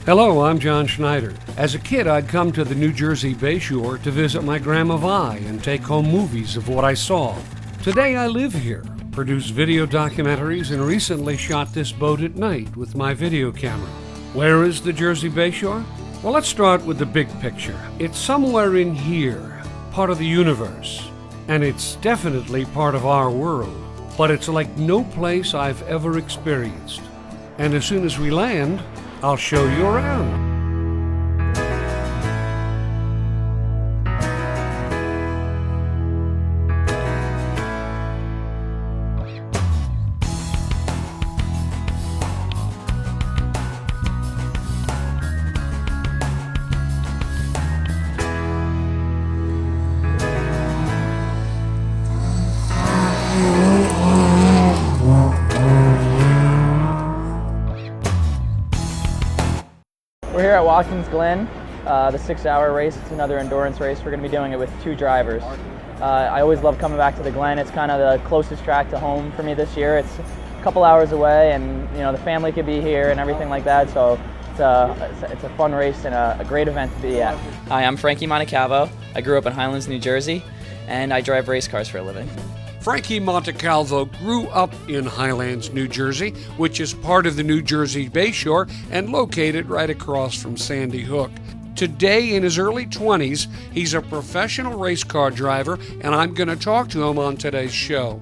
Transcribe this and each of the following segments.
Hello, I'm John Schneider. As a kid, I'd come to the New Jersey Bayshore to visit my Grandma Vi and take home movies of what I saw. Today I live here, produce video documentaries, and recently shot this boat at night with my video camera. Where is the Jersey Bayshore? Well, let's start with the big picture. It's somewhere in here, part of the universe, and it's definitely part of our world. But it's like no place I've ever experienced. And as soon as we land, I'll show you around. We're here at Watkins Glen, the 6-hour race. It's another endurance race. We're going to be doing it with 2 drivers. I always love coming back to the Glen. It's kind of the closest track to home for me this year. It's a couple hours away, and the family could be here and everything like that. So it's a fun race and a great event to be at. Hi, I'm Frankie Montecalvo. I grew up in Highlands, New Jersey, and I drive race cars for a living. Frankie Montecalvo grew up in Highlands, New Jersey, which is part of the New Jersey Bayshore and located right across from Sandy Hook. Today, in his early 20s, he's a professional race car driver, and I'm going to talk to him on today's show.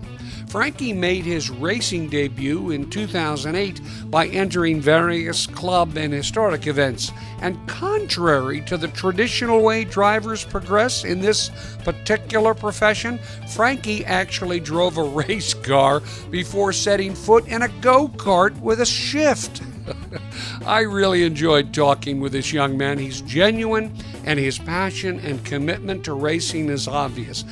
Frankie made his racing debut in 2008 by entering various club and historic events. And contrary to the traditional way drivers progress in this particular profession, Frankie actually drove a race car before setting foot in a go-kart with a shift. I really enjoyed talking with this young man. He's genuine, and his passion and commitment to racing is obvious.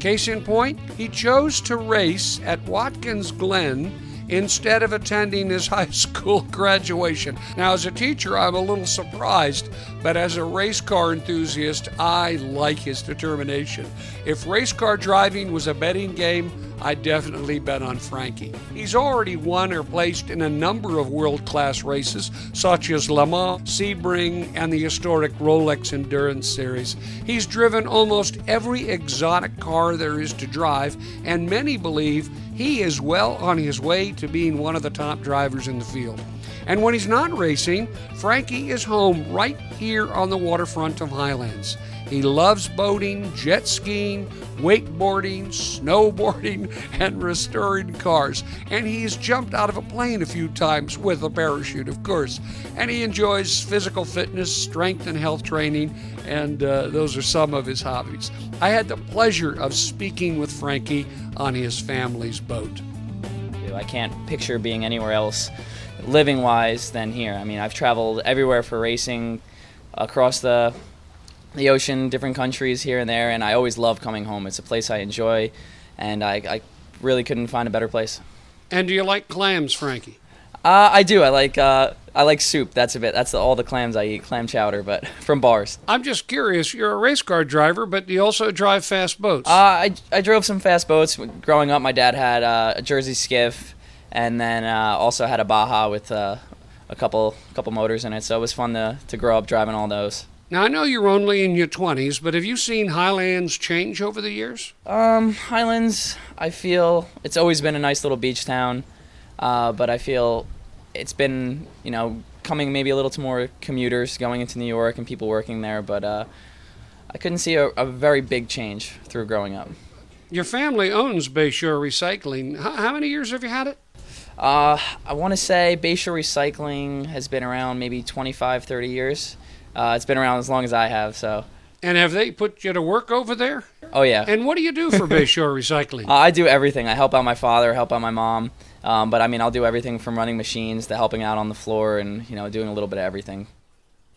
Case in point, he chose to race at Watkins Glen instead of attending his high school graduation. Now, as a teacher, I'm a little surprised, but as a race car enthusiast, I like his determination. If race car driving was a betting game, I'd definitely bet on Frankie. He's already won or placed in a number of world-class races, such as Le Mans, Sebring, and the historic Rolex Endurance Series. He's driven almost every exotic car there is to drive, and many believe he is well on his way to being one of the top drivers in the field. And when he's not racing, Frankie is home right here on the waterfront of Highlands. He loves boating, jet skiing, wakeboarding, snowboarding, and restoring cars. And he's jumped out of a plane a few times with a parachute, of course. And he enjoys physical fitness, strength, and health training, and those are some of his hobbies. I had the pleasure of speaking with Frankie on his family's boat. I can't picture being anywhere else living-wise than here. I mean, I've traveled everywhere for racing, across the ocean, different countries here and there, and I always love coming home. It's a place I enjoy, and I really couldn't find a better place. And do you like clams, Frankie? I do. I like soup. That's all the clams I eat, clam chowder, but from bars. I'm just curious, you're a race car driver, but do you also drive fast boats? I drove some fast boats. Growing up, my dad had a Jersey skiff, and then also had a Baja with a couple motors in it, so it was fun to grow up driving all those. Now, I know you're only in your 20s, but have you seen Highlands change over the years? Highlands, I feel it's always been a nice little beach town, but I feel it's been, coming maybe a little to more commuters going into New York and people working there, but I couldn't see a very big change through growing up. Your family owns Bayshore Recycling. How many years have you had it? I want to say Bayshore Recycling has been around maybe 25, 30 years. It's been around as long as I have, so. And have they put you to work over there? Oh, yeah. And what do you do for Bayshore Recycling? I do everything. I help out my father, help out my mom. But, I'll do everything from running machines to helping out on the floor and, doing a little bit of everything.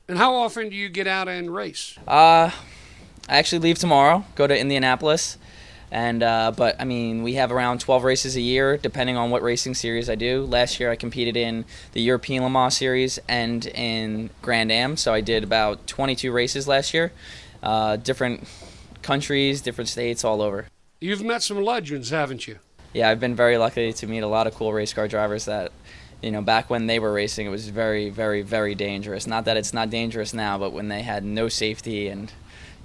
And how often do you get out and race? I actually leave tomorrow, go to Indianapolis. And but we have around 12 races a year, depending on what racing series I do. Last year I competed in the European Le Mans series and in Grand Am, so I did about 22 races last year, different countries, different states, all over. You've met some legends, haven't you? Yeah, I've been very lucky to meet a lot of cool race car drivers that back when they were racing, it was very, very, very dangerous. Not that it's not dangerous now, but when they had no safety and,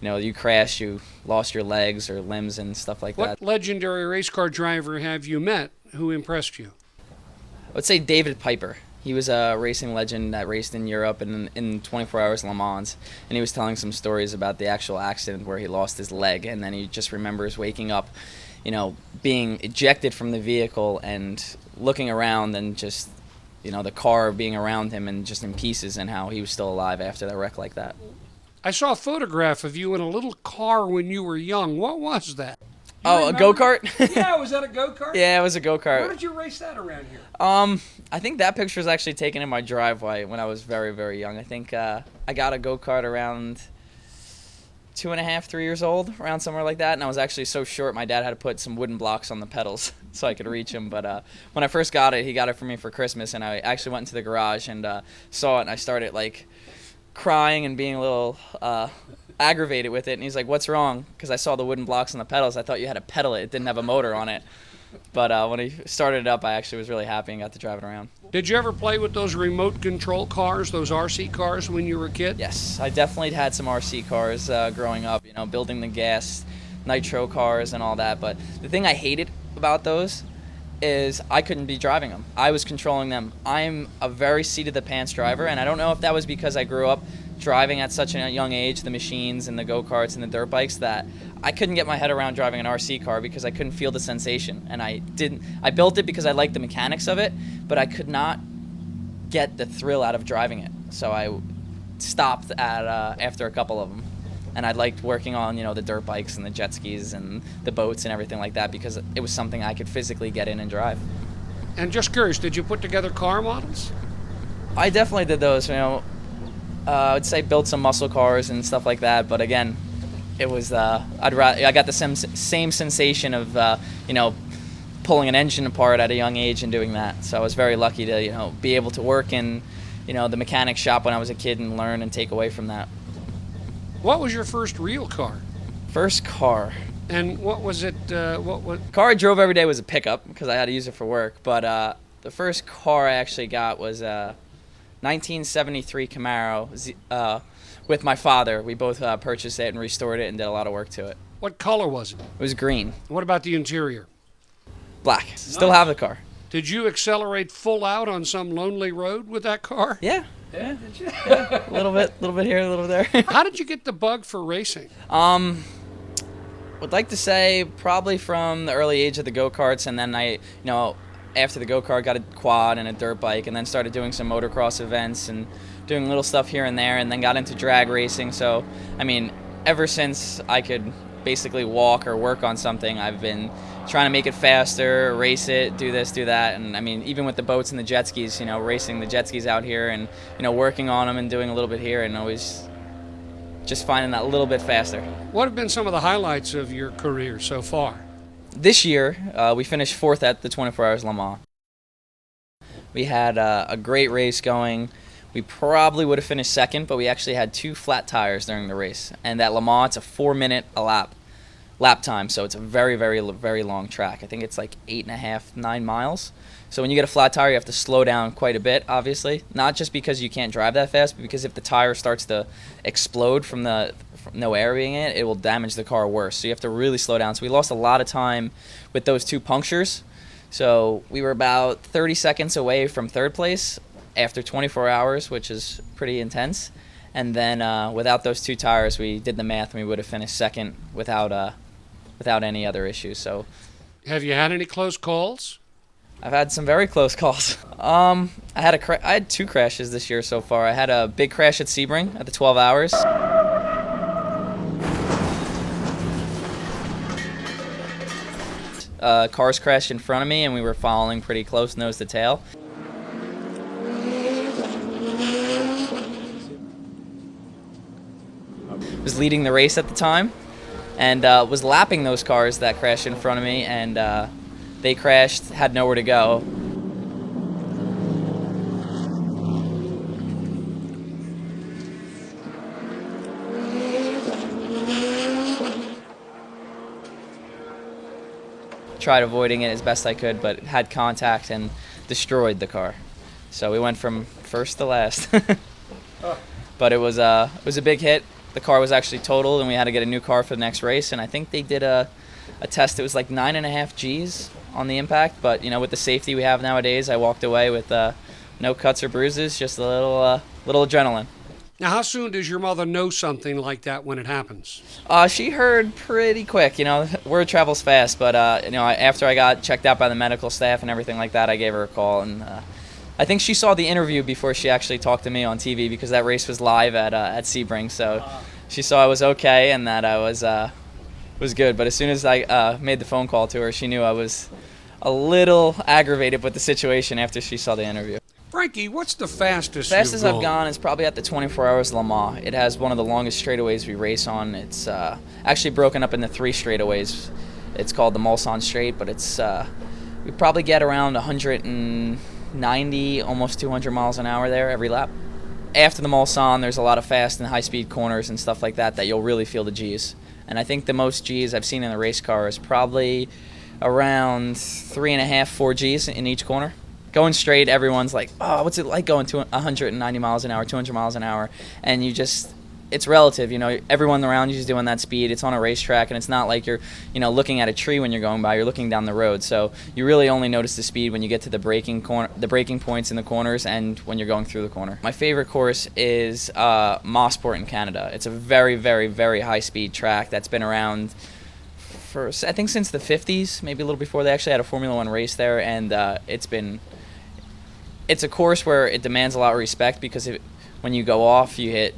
you crashed, you lost your legs or limbs and stuff like that. What legendary race car driver have you met who impressed you? I would say David Piper. He was a racing legend that raced in Europe and in 24 Hours Le Mans, and he was telling some stories about the actual accident where he lost his leg, and then he just remembers waking up, being ejected from the vehicle and looking around and just, the car being around him and just in pieces, and how he was still alive after that wreck like that. I saw a photograph of you in a little car when you were young. What was that? A go-kart? Yeah, was that a go-kart? Yeah, it was a go-kart. Where did you race that around here? I think that picture is actually taken in my driveway when I was very, very young. I think I got a go-kart around 2.5, 3 years old, around somewhere like that, and I was actually so short my dad had to put some wooden blocks on the pedals so I could reach him. But when I first got it, he got it for me for Christmas, and I actually went into the garage and saw it, and I started crying and being a little aggravated with it, and he's like, "What's wrong?" Because I saw the wooden blocks on the pedals. I thought you had to pedal it. It didn't have a motor on it. But when he started it up, I actually was really happy and got to drive it around. Did you ever play with those remote control cars, those RC cars, when you were a kid? Yes, I definitely had some RC cars growing up, building the gas, nitro cars and all that. But the thing I hated about those is I couldn't be driving them. I was controlling them. I'm a very seat-of-the-pants driver, and I don't know if that was because I grew up driving at such a young age, the machines and the go-karts and the dirt bikes, that I couldn't get my head around driving an RC car because I couldn't feel the sensation. And I built it because I liked the mechanics of it, but I could not get the thrill out of driving it. So I stopped after a couple of them. And I liked working on, the dirt bikes and the jet skis and the boats and everything like that because it was something I could physically get in and drive. And just curious, did you put together car models? I definitely did those, I'd say build some muscle cars and stuff like that, but again, it was I got the same sensation of pulling an engine apart at a young age and doing that. So I was very lucky to be able to work in the mechanic shop when I was a kid and learn and take away from that. What was your first real car? First car. And what was it? What car I drove every day was a pickup because I had to use it for work. But the first car I actually got was 1973 Camaro with my father. We both purchased it and restored it and did a lot of work to it. What color was it? It was green. What about the interior? Black. Still have the car. Did you accelerate full out on some lonely road with that car? Yeah. Yeah, did you? Yeah. A little bit here, a little there. How did you get the bug for racing? Would like to say probably from the early age of the go-karts, and then I, after the go-kart, got a quad and a dirt bike, and then started doing some motocross events and doing little stuff here and there, and then got into drag racing. So, ever since I could basically walk or work on something, I've been trying to make it faster, race it, do this, do that. And even with the boats and the jet skis, racing the jet skis out here and, working on them and doing a little bit here and always just finding that little bit faster. What have been some of the highlights of your career so far? This year, we finished 4th at the 24 Hours Le Mans. We had a great race going. We probably would have finished 2nd, but we actually had 2 flat tires during the race. And at Le Mans, it's a 4-minute lap time, so it's a very, very, very long track. I think it's like 8.5, 9 miles. So when you get a flat tire, you have to slow down quite a bit, obviously. Not just because you can't drive that fast, but because if the tire starts to explode from no air being in it, it will damage the car worse. So you have to really slow down. So we lost a lot of time with those 2 punctures. So we were about 30 seconds away from 3rd place after 24 hours, which is pretty intense. And then without those 2 tires, we did the math, and we would have finished 2nd without any other issues. So, have you had any close calls? I've had some very close calls. I had 2 crashes this year so far. I had a big crash at Sebring at the 12 Hours. Cars crashed in front of me, and we were following pretty close, nose to tail. Was leading the race at the time, and was lapping those cars that crashed in front of me, and they crashed, had nowhere to go. Tried avoiding it as best I could, but had contact and destroyed the car. So we went from first to last. But it was a big hit. The car was actually totaled, and we had to get a new car for the next race. And I think they did a test. It was like 9.5 Gs on the impact. But with the safety we have nowadays, I walked away with no cuts or bruises, just a little adrenaline. Now, how soon does your mother know something like that when it happens? She heard pretty quick. Word travels fast. But after I got checked out by the medical staff and everything like that, I gave her a call, and I think she saw the interview before she actually talked to me on TV, because that race was live at Sebring. So she saw I was okay and that I was good. But as soon as I made the phone call to her, she knew I was a little aggravated with the situation after she saw the interview. Frankie, what's the fastest Fastest you've I've gone is probably at the 24 Hours Le Mans. It has one of the longest straightaways we race on. It's actually broken up into 3 straightaways. It's called the Mulsanne Straight, but it's we probably get around 190, almost 200 miles an hour there every lap. After the Mulsanne, there's a lot of fast and high-speed corners and stuff like that you'll really feel the Gs. And I think the most Gs I've seen in the race car is probably around 3.5, 4 Gs in each corner. Going straight, everyone's like, oh, what's it like going to 190 miles an hour, 200 miles an hour? And it's relative, everyone around you is doing that speed. It's on a racetrack, and it's not like you're, looking at a tree when you're going by. You're looking down the road. So you really only notice the speed when you get to the braking points in the corners and when you're going through the corner. My favorite course is Mosport in Canada. It's a very, very, very high-speed track that's been around for, I think, since the 50s, maybe a little before. They actually had a Formula One race there, and it's a course where it demands a lot of respect, because when you go off, you hit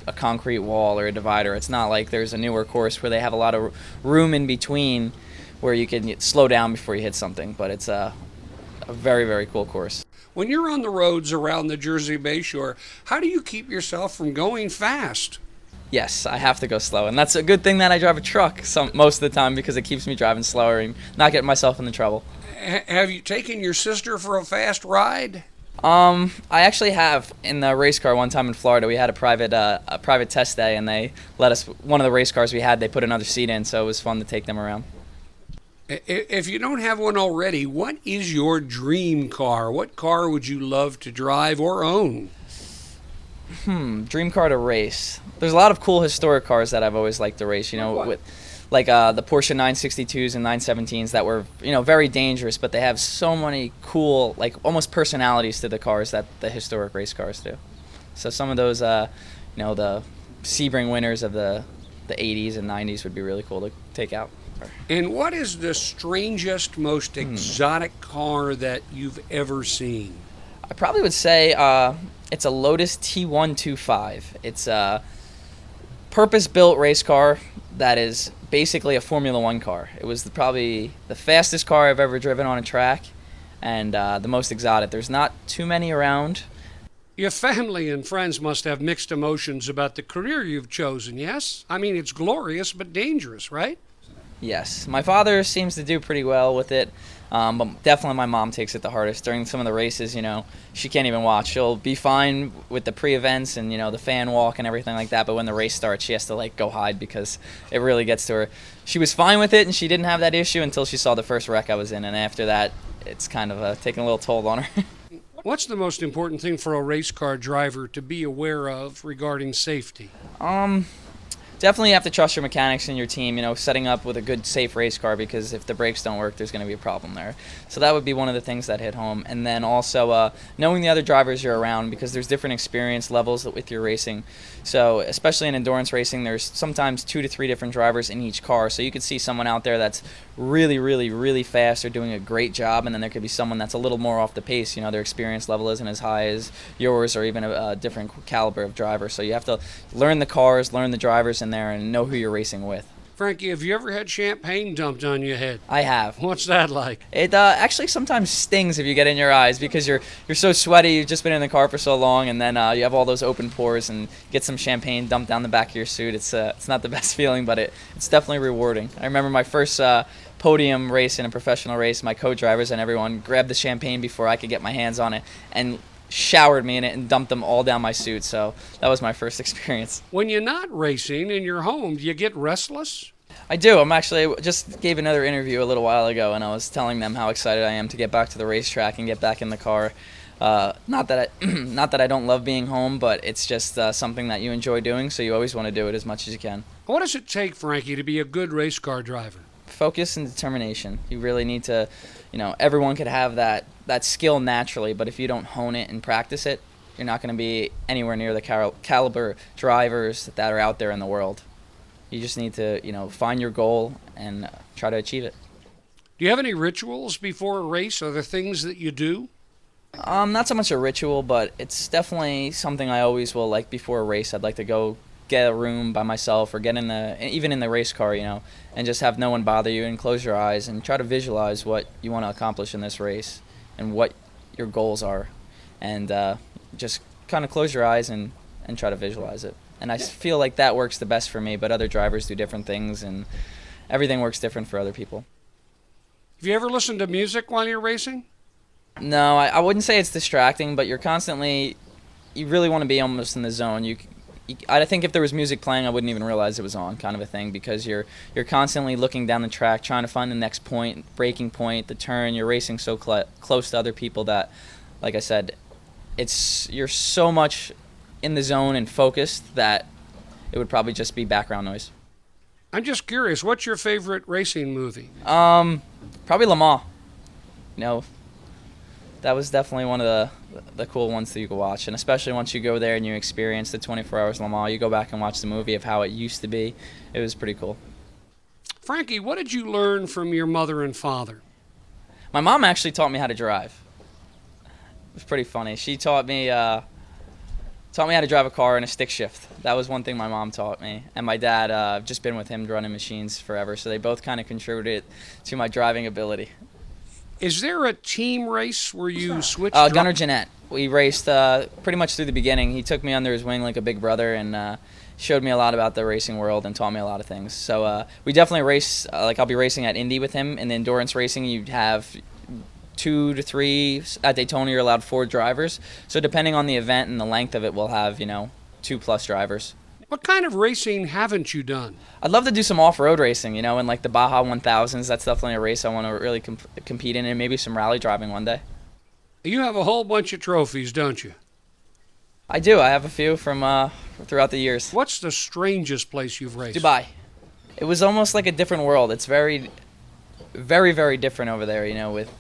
a concrete wall or a divider. It's not like there's a newer course where they have a lot of room in between where you can slow down before you hit something. But it's a very, very cool course. When you're on the roads around the Jersey Bayshore, how do you keep yourself from going fast? Yes, I have to go slow, and that's a good thing that I drive a truck most of the time, because it keeps me driving slower and not getting myself into trouble. Have you taken your sister for a fast ride? I actually have. In the race car one time in Florida, we had a private test day, and they let us, one of the race cars we had, they put another seat in, so it was fun to take them around. If you don't have one already, what is your dream car? What car would you love to drive or own? Dream car to race. There's a lot of cool historic cars that I've always liked to race, with like the Porsche 962s and 917s that were, very dangerous, but they have so many cool, like almost personalities to the cars that the historic race cars do. So some of those, the Sebring winners of the 80s and 90s would be really cool to take out. And what is the strangest, most exotic car that you've ever seen? I probably would say it's a Lotus T125. It's a purpose-built race car that is basically a Formula One car. It was probably the fastest car I've ever driven on a track, and the most exotic. There's not too many around. Your family and friends must have mixed emotions about the career you've chosen, yes? I mean, it's glorious but dangerous, right? Yes. My father seems to do pretty well with it, but definitely my mom takes it the hardest. During some of the races, she can't even watch. She'll be fine with the pre-events and, the fan walk and everything like that, but when the race starts, she has to, go hide because it really gets to her. She was fine with it, and she didn't have that issue until she saw the first wreck I was in, and after that, it's kind of taking a little toll on her. What's the most important thing for a race car driver to be aware of regarding safety? Definitely have to trust your mechanics and your team, setting up with a good, safe race car, because if the brakes don't work, there's going to be a problem there. So that would be one of the things that hit home. And then also knowing the other drivers you're around, because there's different experience levels with your racing. So especially in endurance racing, there's sometimes 2 to 3 different drivers in each car. So you could see someone out there that's really, really, really fast or doing a great job, and then there could be someone that's a little more off the pace. Their experience level isn't as high as yours, or even a different caliber of driver. So you have to learn the cars, learn the drivers in there, and know who you're racing with. Frankie, have you ever had champagne dumped on your head? I have. What's that like? It actually sometimes stings if you get in your eyes, because you're so sweaty, you've just been in the car for so long, and then you have all those open pores and get some champagne dumped down the back of your suit. It's not the best feeling, but it's definitely rewarding. I remember my first podium race in a professional race. My co-drivers and everyone grabbed the champagne before I could get my hands on it and showered me in it and dumped them all down my suit. So that was my first experience. When you're not racing and you're home, do you get restless? I do. I just gave another interview a little while ago, and I was telling them how excited I am to get back to the racetrack and get back in the car. Not that not that I don't love being home, but it's just something that you enjoy doing, so you always want to do it as much as you can. What does it take, Frankie, to be a good race car driver? Focus and determination. You really need to, everyone could have that skill naturally, but if you don't hone it and practice it, you're not going to be anywhere near the caliber drivers that are out there in the world. You just need to, find your goal and try to achieve it. Do you have any rituals before a race? Are there things that you do? Not so much a ritual, but it's definitely something I always will like before a race. I'd like to go get a room by myself or get even in the race car, and just have no one bother you and close your eyes and try to visualize what you want to accomplish in this race and what your goals are. And just kind of close your eyes and try to visualize it. And I feel like that works the best for me, but other drivers do different things, and everything works different for other people. Have you ever listened to music while you're racing? No, I wouldn't say it's distracting, but you really want to be almost in the zone. I think if there was music playing, I wouldn't even realize it was on, kind of a thing, because you're constantly looking down the track, trying to find the next point, breaking point, the turn. You're racing so close to other people that, like I said, you're so much in the zone and focused that it would probably just be background noise. I'm just curious, what's your favorite racing movie? Probably Le Mans. That was definitely one of the cool ones that you could watch, and especially once you go there and you experience the 24 hours Le Mans, you go back and watch the movie of how it used to be. It was pretty cool. Frankie, what did you learn from your mother and father? My mom actually taught me how to drive. It was pretty funny. She taught me how to drive a car in a stick shift. That was one thing my mom taught me. And my dad, I've just been with him running machines forever, so they both kind of contributed to my driving ability. Is there a team race where you switch? Gunnar Jeanette. We raced pretty much through the beginning. He took me under his wing like a big brother and showed me a lot about the racing world and taught me a lot of things. So we definitely race, I'll be racing at Indy with him. In the endurance racing, you'd have 2 to 3. At Daytona, you're allowed 4 drivers. So depending on the event and the length of it, we'll have, 2+ drivers. What kind of racing haven't you done? I'd love to do some off-road racing, in like the Baja 1000s. That's definitely a race I want to really compete in, and maybe some rally driving one day. You have a whole bunch of trophies, don't you? I do. I have a few from throughout the years. What's the strangest place you've raced? Dubai. It was almost like a different world. It's very, very, very different over there, with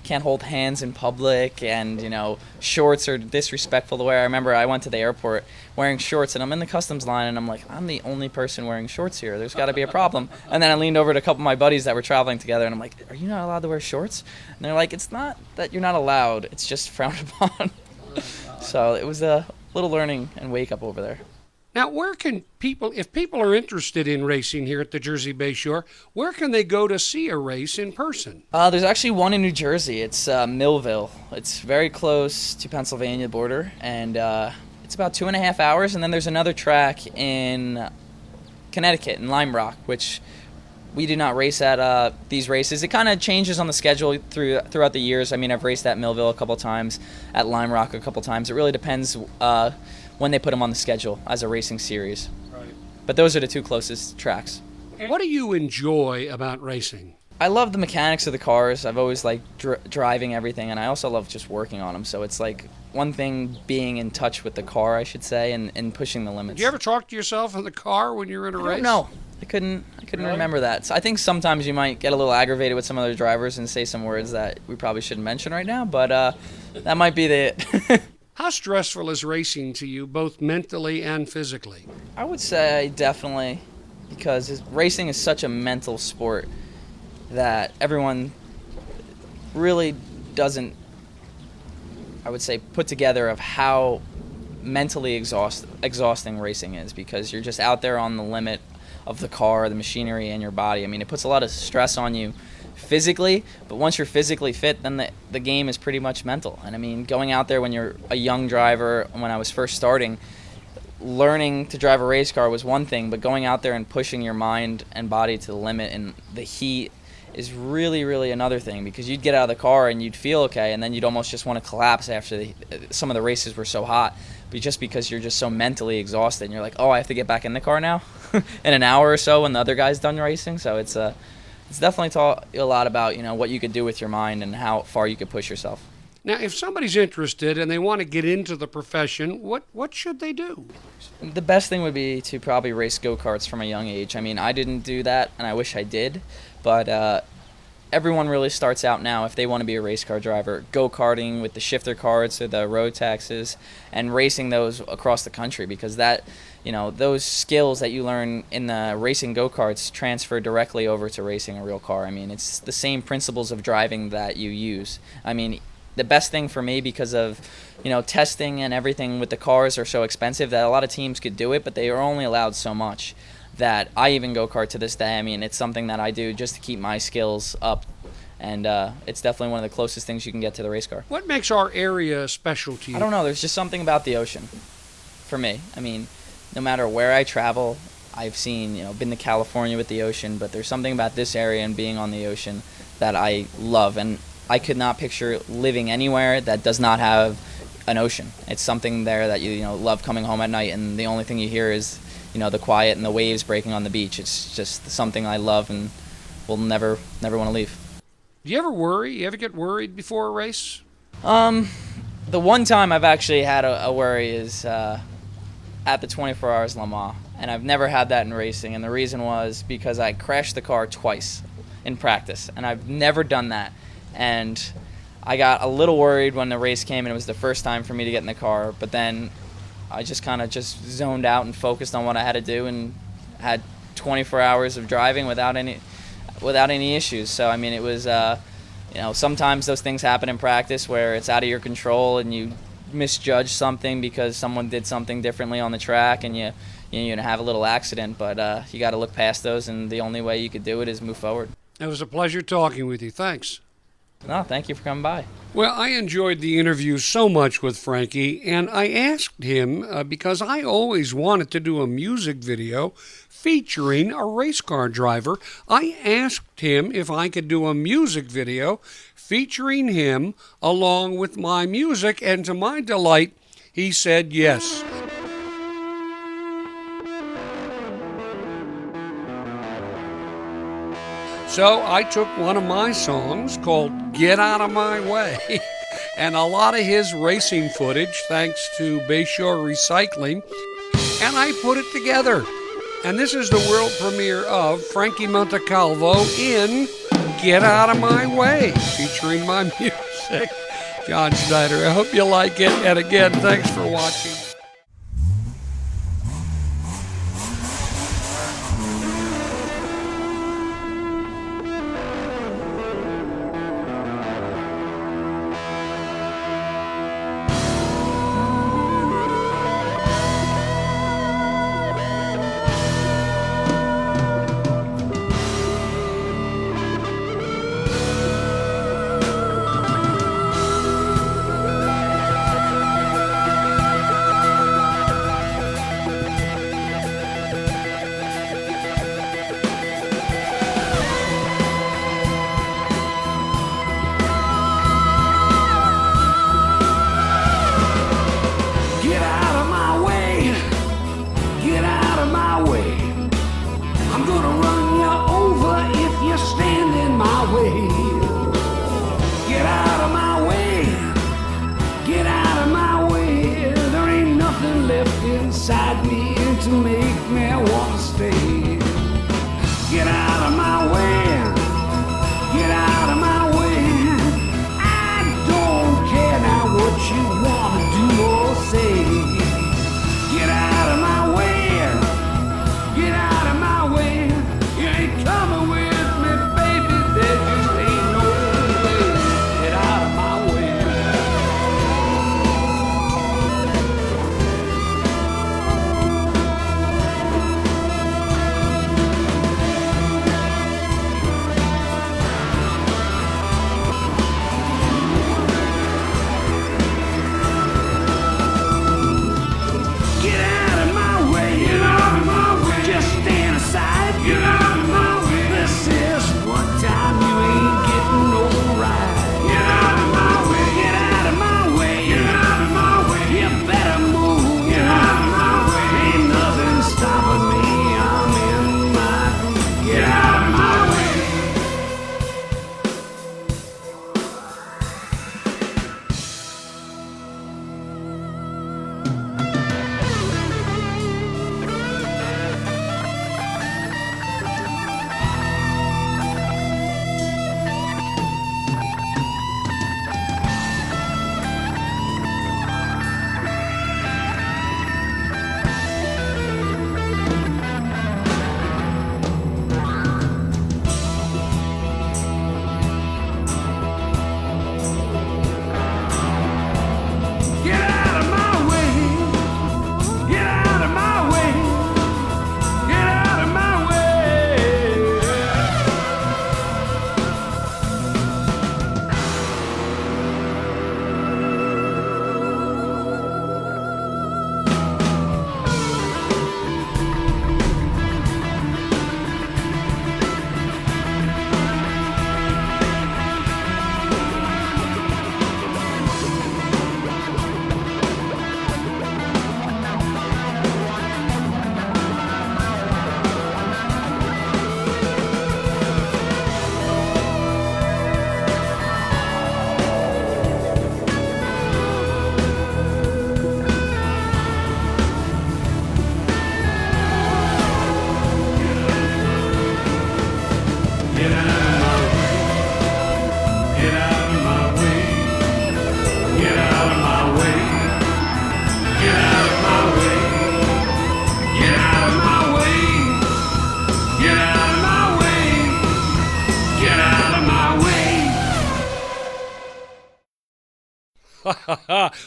can't hold hands in public, and shorts are disrespectful to wear. I remember I went to the airport wearing shorts, and I'm in the customs line, and I'm like, I'm the only person wearing shorts here. There's got to be a problem. And then I leaned over to a couple of my buddies that were traveling together, and I'm like, are you not allowed to wear shorts? And they're like, it's not that you're not allowed, it's just frowned upon. So it was a little learning and wake up over there. Now, where can people, if people are interested in racing here at the Jersey Bayshore, where can they go to see a race in person? There's actually one in New Jersey. It's Millville. It's very close to Pennsylvania border, and it's about 2.5 hours. And then there's another track in Connecticut, in Lime Rock, which we do not race at these races. It kind of changes on the schedule throughout the years. I mean, I've raced at Millville a couple times, at Lime Rock a couple times. It really depends when they put them on the schedule as a racing series. Right. But those are the 2 closest tracks. What do you enjoy about racing? I love the mechanics of the cars. I've always liked driving everything, and I also love just working on them. So it's like one thing being in touch with the car, I should say, and pushing the limits. Do you ever talk to yourself in the car when you're in a race? No, I couldn't really? Remember that. So I think sometimes you might get a little aggravated with some other drivers and say some words that we probably shouldn't mention right now, but that might be it. How stressful is racing to you, both mentally and physically? I would say definitely, because racing is such a mental sport that everyone really doesn't, I would say, put together of how mentally exhausting racing is, because you're just out there on the limit of the car, the machinery, and your body. I mean, it puts a lot of stress on you physically, but once you're physically fit, then the game is pretty much mental. And I mean, going out there when you're a young driver, when I was first starting, learning to drive a race car was one thing, but going out there and pushing your mind and body to the limit in the heat is really, really another thing, because you'd get out of the car and you'd feel okay, and then you'd almost just want to collapse after some of the races were so hot, but just because you're just so mentally exhausted, and you're like, oh, I have to get back in the car now in an hour or so when the other guy's done racing. So it's definitely taught you a lot about what you could do with your mind and how far you could push yourself. Now, if somebody's interested and they want to get into the profession, what should they do? The best thing would be to probably race go-karts from a young age. I mean, I didn't do that, and I wish I did, but everyone really starts out now if they want to be a race car driver, go-karting with the shifter carts or the road taxes, and racing those across the country, because that, those skills that you learn in the racing go-karts transfer directly over to racing a real car. I mean, it's the same principles of driving that you use. I mean, the best thing for me, because of testing and everything with the cars are so expensive that a lot of teams could do it, but they are only allowed so much, that I even go kart to this day. I mean, it's something that I do just to keep my skills up, and it's definitely one of the closest things you can get to the race car. What makes our area special to you? I don't know, there's just something about the ocean for me. I mean, no matter where I travel, I've seen, been to California with the ocean, but there's something about this area and being on the ocean that I love, and I could not picture living anywhere that does not have an ocean. It's something there that you love coming home at night, and the only thing you hear is the quiet and the waves breaking on the beach. It's just something I love and will never want to leave. Do you ever worry? You ever get worried before a race? The one time I've actually had a worry is at the 24 Hours Le Mans, and I've never had that in racing, and the reason was because I crashed the car twice in practice, and I've never done that. And I got a little worried when the race came and it was the first time for me to get in the car, but then I just kind of zoned out and focused on what I had to do, and had 24 hours of driving without any issues. So I mean, it was sometimes those things happen in practice where it's out of your control and you misjudge something because someone did something differently on the track, and you have a little accident, but you got to look past those, and the only way you could do it is move forward. It was a pleasure talking with you. Thanks. No, thank you for coming by. Well, I enjoyed the interview so much with Frankie, and I asked him, because I always wanted to do a music video featuring a race car driver, I asked him if I could do a music video featuring him along with my music, and to my delight, he said yes. So I took one of my songs called Get Out of My Way and a lot of his racing footage, thanks to Bayshore Recycling, and I put it together. And this is the world premiere of Frankie Montecalvo in Get Out of My Way, featuring my music. John Schneider, I hope you like it. And again, thanks for watching. Inside me to make me want to stay. Get out of my way, get out of my way. I don't care now what you want to do or say. Get out of my way, get out of my way. You ain't coming with me, baby, there just ain't no way. Get out of my way.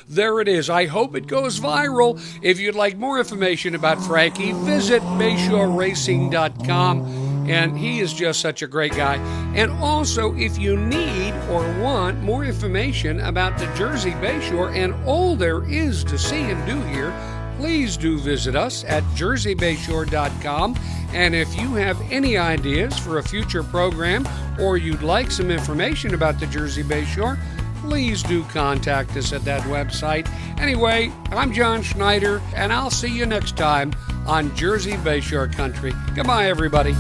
There it is. I hope it goes viral. If you'd like more information about Frankie, visit BayshoreRacing.com. And he is just such a great guy. And also, if you need or want more information about the Jersey Bayshore and all there is to see and do here, please do visit us at jerseybayshore.com. And if you have any ideas for a future program or you'd like some information about the Jersey Bayshore, please do contact us at that website. Anyway, I'm John Schneider, and I'll see you next time on Jersey Bayshore Country. Goodbye, everybody.